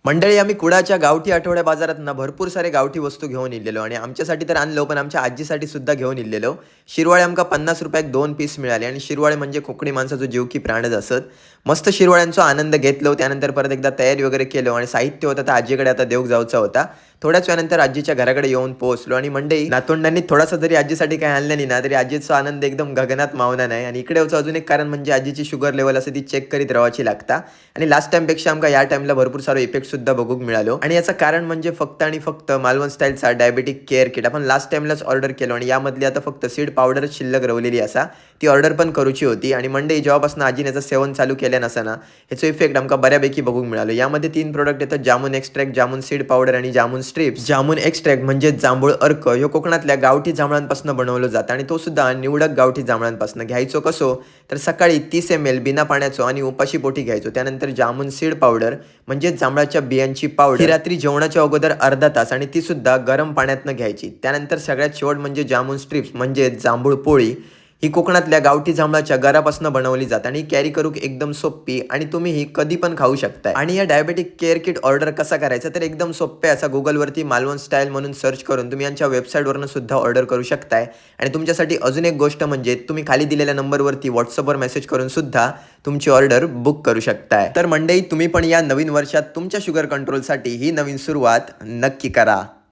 मंडळी आम्ही कुडाच्या गावठी आठवड्या बाजारात ना भरपूर सारे गावठी वस्तू घेऊन इल्लेलो आणि आमच्यासाठी तर आणलो पण आमच्या आजीसाठी सुद्धा घेऊन इल्लेलो. शिरवाळे आमका 50 रुपयाक 2 पीस मिळाले आणि शिरवाळे म्हणजे कोकणी माणसाचो जीव की प्राणच असत. मस्त शिरवाळ्यांचा आनंद घेतलो. त्यानंतर परत एकदा तयारी वगैरे केलो आणि साहित्य होतं तर आजीकडे आता देऊक जाऊचा होता. थोड्याच वेळानंतर आजीच्या घराकडे येऊन पोहोचलो आणि मंडळी नातवंडांनी थोडासा जरी आजीसाठी काही आणलं नाही ना तरी आजीचा आनंद एकदम गगनात मावना नाही. आणि इकडे होतं अजून एक कारण म्हणजे आजीची शुगर लेवल असते ती चेक करीत राहायची लागता आणि लास्ट टाइमपेक्षा आमका या टाइमला भरपूर सारो इफेक्ट सुद्धा बघूक मिळालो. आणि याचं कारण म्हणजे फक्त आणि फक्त मालवण स्टाईलचा डायबेटिक केअर किट आपण लास्ट टाइमलाच ऑर्डर केलो आणि यामधली आता फक्त सीड पावडर शिल्लक रवलेली असा ती ऑर्डर पण करूची होती. आणि मंडळी जेव्हापासून आजीने याचं सेवन चालू केल्या नसताना ह्याचं इफेक्ट आमका बऱ्यापैकी बघूक मिळालो. यामध्ये 3 प्रोडक्ट येतात, jamun extract, jamun seed powder आणि जामून स्ट्रिप्स. जामून एक्स्ट्रॅक्ट म्हणजे जांभूळ अर्क ह्यो कोकणातल्या गावठी जांभळांपासून बनवलं जातं आणि तो सुद्धा निवडक गावठी जांभळांपासून. घ्यायचो कसो तर सकाळी 30 ml बिना पाण्याचो आणि उपाशी पोटी घ्यायचो. त्यानंतर जामून सीड पावडर म्हणजे जांभळाच्या बियांची पावडर ही रात्री जेवणाच्या अगोदर अर्धा तास आणि ती सुद्धा गरम पाण्यातनं घ्यायची. त्यानंतर सगळ्यात शेवट म्हणजे जामून स्ट्रिप्स म्हणजे जांभूळ पोळी. ही कोकणातल्या गावठी जांभळाच्या गरापासून बनवली जाते आणि कॅरी करूक एकदम सोपी आणि तुम्ही ही कधी पण खाऊ शकताय. आणि या डायबेटिक केअर किट ऑर्डर कसा करायचा तर एकदम सोपे असा गुगलवरती मालवण स्टाईल म्हणून सर्च करून तुम्ही यांच्या वेबसाईटवरून सुद्धा ऑर्डर करू शकताय. आणि तुमच्यासाठी अजून एक गोष्ट म्हणजे तुम्ही खाली दिलेल्या नंबरवरती व्हॉट्सअपवर मेसेज करून सुद्धा तुमची ऑर्डर बुक करू शकताय. तर मंडळी तुम्ही पण या नवीन वर्षात तुमच्या शुगर कंट्रोलसाठी ही नवीन सुरुवात नक्की करा.